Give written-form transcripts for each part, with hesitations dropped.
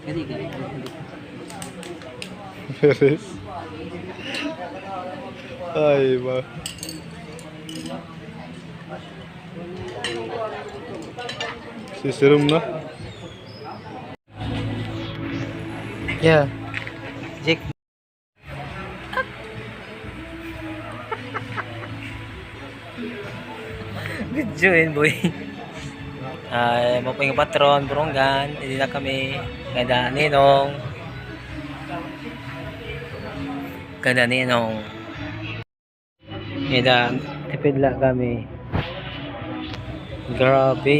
Kasi ka. Beres. Ay, ba. Sisirum na. Yeah. Jake. Video yun, boy. Ay, maping patron, burunggan. Hindi na kami. Ganda ninong. Ganda ninong. Ganda, tipid lang kami. Grabe.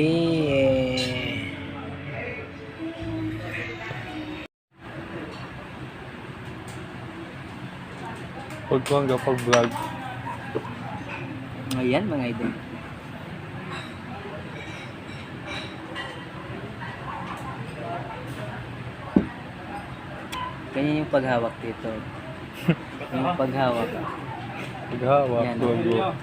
Huwag ko hanggang pag-vlog. Ayan, mga idol. Ganyan yung paghawak dito. Yung paghawak. Paghawak. Yan. Bago.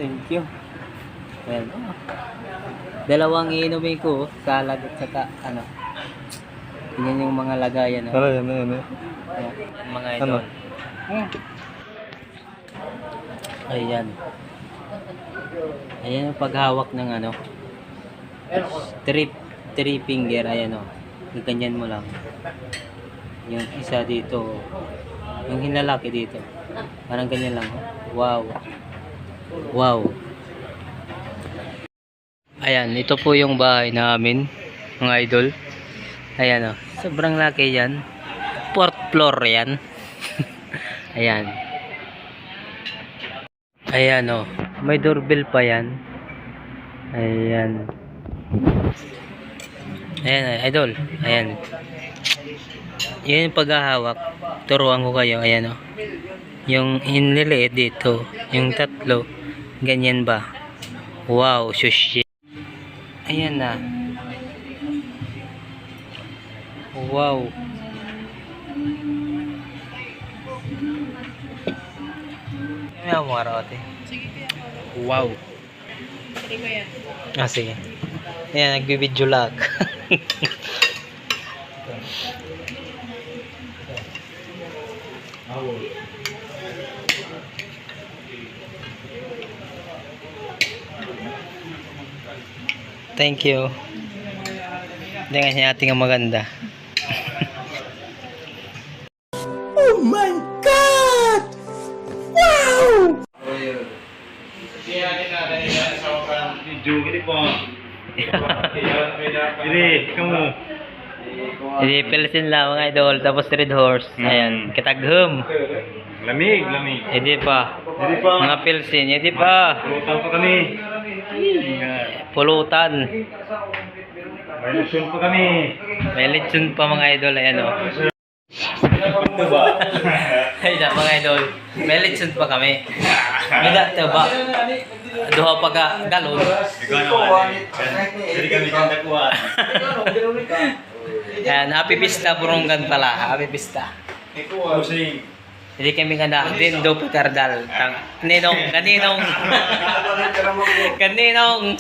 Thank you. Ayan. Dalawang iinumin ko, salad at saka ano. Yan yung mga lagayan. Ano yan, ano yan. Ayan, mga Ano? idol. Ayan. Ayan yung paghawak ng ano. Three finger. Ayan o. Ganyan mo lang. Yung isa dito. Yung hinlalaki dito. Parang ganyan lang. Wow. Wow. Ayan. Ito po yung bahay namin. Mga idol. Ayan o. Sobrang laki yan. 4th floor yan. Ayan. Ayan o. May doorbell pa yan. Ayan. Ayan, idol. Ayan. Yan yung paghahawak. Turuan ko kayo. Ayan o. Yung hiniliit dito. Yung tatlo. Ganyan ba? Wow, sushi. Ayan na. Wow. May mo ate. Wow. Ah, sige. Ayan, nagbibideo lag. Thank you. Dengan niya ating maganda. Oh my God! Wow! Hindi, Pilsin lang mga idol. Tapos Red Horse. Ayan, Kitaghum. Lamig, lamig. Hindi pa. Hindi pa. Mga Pilsin, hindi pa. Pulutan pa kami. Pulutan. May lusyon pa kami. May lechon pa mga idol. Ayan o. Ito ba? Ayan mga idol. May lechon pa kami. Mida, ito ba? Duha pa ka galon. Ikaw naman. Jadi kami kanda kuat. Ayan, happy pista burunggan pala. Happy pista. Pusing. Hindi kami kanda. Din do Picardal. Kaninong. Kaninong.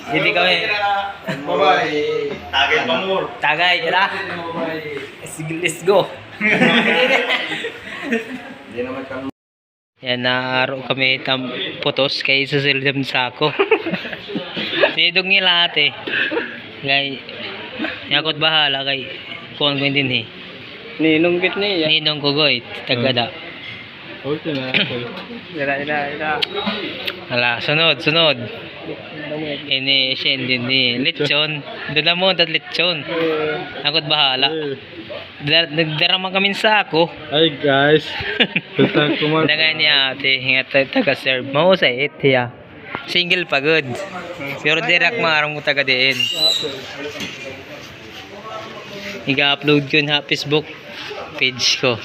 Hindi kami. Bye-bye. Tagay pamur. Tagay, tara. Sige, let's go. Yan, naaro kami putos kay Susilidam Sako. Sinidog nila ate. Kay, yakot bahala kay kuhan ko din eh. Ninong bit niya. Ninong ko goy, tagada. Okay na. Ira. Hala, sunod. Ini siya din ni lechon. Dala mo tat lechon. Yakot bahala. Nagdarama kami sa ako. Hi guys. Tutang kumar. Dagan niya ate, hingat taga-serve mo sa itiya. Single pagod. Pero direct maarong ko taga diin. Iga-upload ko na Facebook page ko.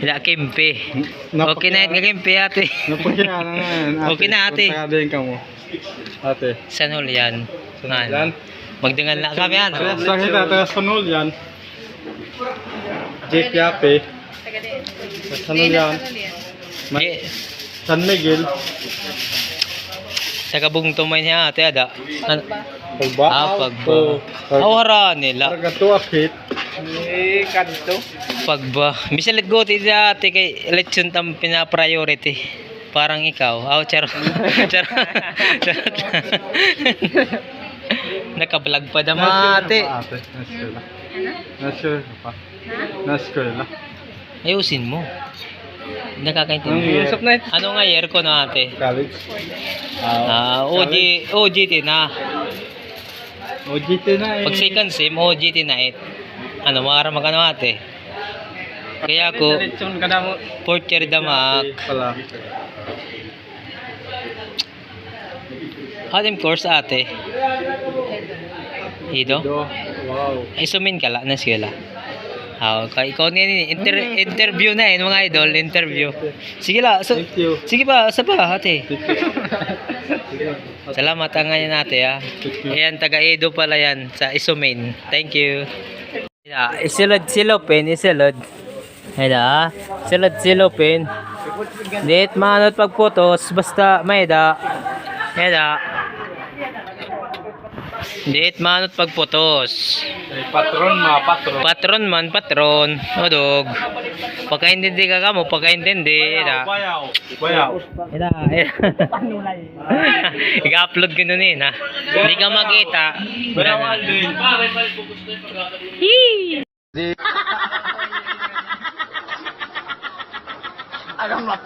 Hila kimpe. Okay na yung kimpe ate. Napakilala na yan. Okay na ate. Pagkakabayin ka mo. Ate. Sanol yan. Yan. Magdangan na kami yan. Sa kita, taga Sanol yan. Jake Yape. Sanol yan. Eh, San Miguel. Sa kabung tumay niya ate ada. Ano? Pagba. Pagba. Awara nila. Gato akit. Eh, kanto. Pagba. Misalit go ti ate kay election tam pina-priority. Parang ikaw. Charo. Charo. Naka-vlog pa dama ate. Nasure pa. Nasure la. Ayusin mo. Nakakaintindi. Usap na ito. Ano nga year ko na ate? College. OGT na. OGT na eh. Pag second sim, OGT na it. Ano, makara magano ate? Kaya ako, Lechon ka na mo. fourth year damak. Pala. Atim course ate. Ito? Wow. Ay, sumin ka la, na sila. Kay ikaw ni interview na mga idol, interview. Sige la, Thank you. sige pa, sa pa ate. Salamat ang ngayon ate Ayan, taga Edo pala yan sa Isumin. Thank you. Isilod silopin, isilod. Ayan silopin. Dit manot pagputos, basta may da. Ayan Dit manot pagputos. Patron mga patron. Patron man, patron. Odog. Pagkaintindi ka mo, pagkaintindi. Bayaw. Ida. I-upload ko nun ha. Hindi ka makita. Bayaw din.